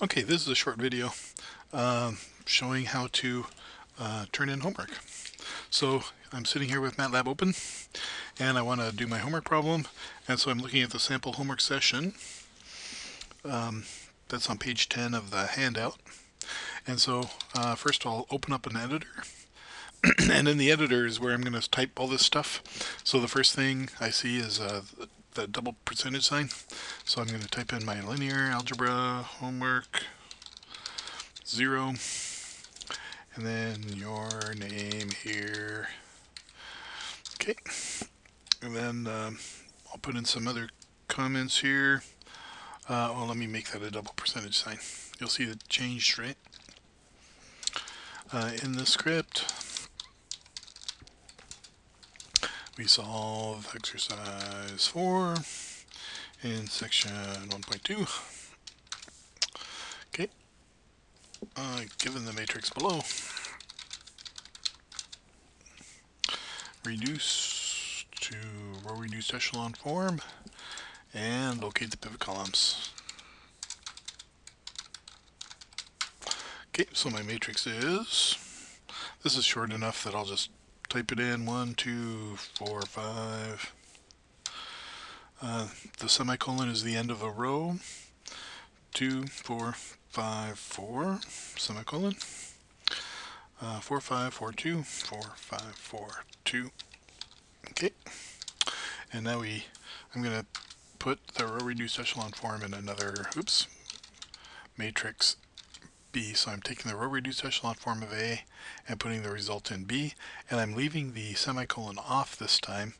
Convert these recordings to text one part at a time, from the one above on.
Okay, this is a short video showing how to turn in homework. So I'm sitting here with MATLAB open and I want to do my homework problem, and so I'm looking at the sample homework session that's on page 10 of the handout. And so first I'll open up an editor and in the editor is where I'm going to type all this stuff. So the first thing I see is the double percentage sign. So I'm going to type in my linear algebra homework 0 and then your name here. Okay, and then I'll put in some other comments here. Well, let me make that a double percentage sign. You'll see it changed, right? In the script, we solve exercise 4 in section 1.2. Okay, given the matrix below, reduce to row reduced echelon form and locate the pivot columns. Okay, so my matrix is, this is short enough that I'll just type it in, 1, 2, 4, 5. The semicolon is the end of a row, 2, 4, 5, 4, semicolon, 4, 5, 4, 2, 4, 5, 4, 2. Okay, and now I'm going to put the row reduced echelon form in another, matrix B. So I'm taking the row reduced echelon form of A and putting the result in B, and I'm leaving the semicolon off this time,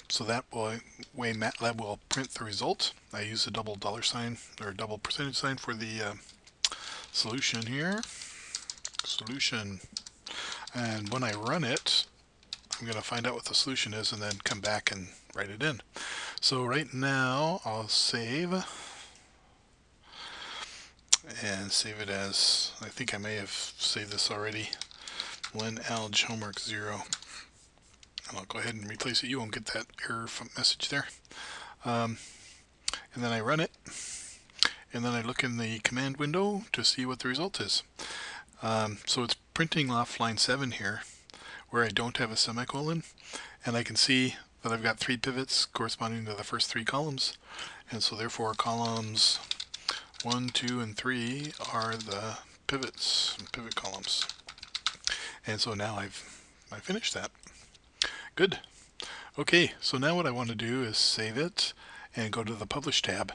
so that way MATLAB will print the result. I use a double dollar sign or double percentage sign for the solution here. Solution. And when I run it, I'm going to find out what the solution is and then come back and write it in. So right now I'll save and save it as, I think I may have saved this already, alg homework 0. And I'll go ahead and replace it. You won't get that error message there. And then I run it, and then I look in the command window to see what the result is. So it's printing off line 7 here, where I don't have a semicolon, and I can see that I've got 3 pivots corresponding to the first 3 columns, and so therefore columns 1, 2, and 3 are the pivots, pivot columns. And so now I've finished that. Good. Okay, so now what I want to do is save it and go to the Publish tab.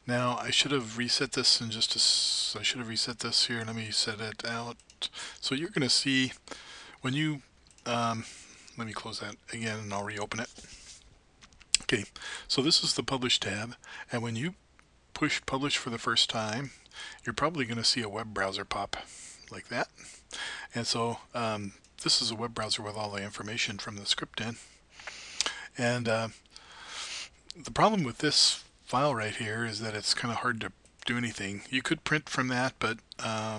Now I should have reset this in I should have reset this here. Let me set it out. So you're going to see when you, let me close that again and I'll reopen it. Okay, so this is the Publish tab, and when you push Publish for the first time, you're probably going to see a web browser pop like that. And so this is a web browser with all the information from the script in. And the problem with this file right here is that it's kind of hard to do anything. You could print from that, but I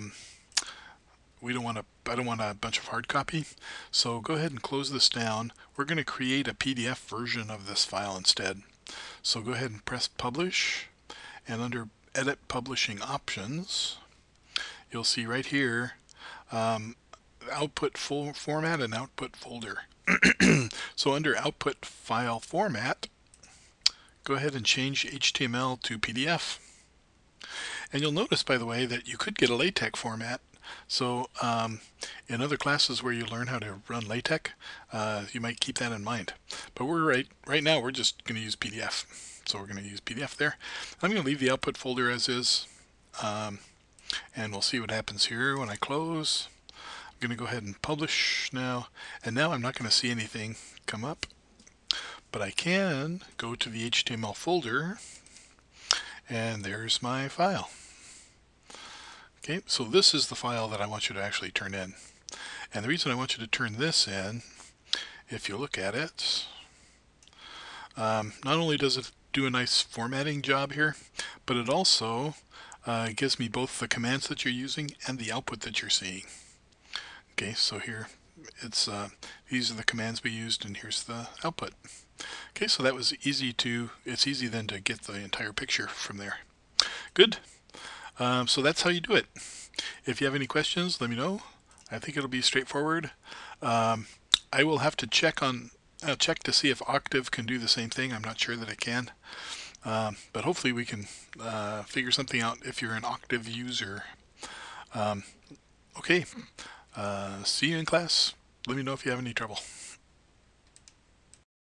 don't want a bunch of hard copy. So go ahead and close this down. We're going to create a PDF version of this file instead. So go ahead and press Publish, and under Edit Publishing Options, you'll see right here output format and output folder. So under output file format, go ahead and change HTML to PDF. And you'll notice, by the way, that you could get a LaTeX format. So in other classes where you learn how to run LaTeX, you might keep that in mind. But we're right now we're just going to use PDF. So we're going to use PDF there. I'm going to leave the output folder as is, and we'll see what happens here when I close. I'm going to go ahead and publish now, and now I'm not going to see anything come up, but I can go to the HTML folder, and there's my file. Okay, so this is the file that I want you to actually turn in. And the reason I want you to turn this in, if you look at it, not only does it do a nice formatting job here, but it also gives me both the commands that you're using and the output that you're seeing. Okay, so here it's these are the commands we used, and here's the output. Okay, so that was easy it's easy then to get the entire picture from there. Good. So that's how you do it. If you have any questions, let me know. I think it'll be straightforward. Um, I will have to check to see if Octave can do the same thing. I'm not sure that it can, but hopefully we can figure something out if you're an Octave user. Um, okay, see you in class. Let me know if you have any trouble.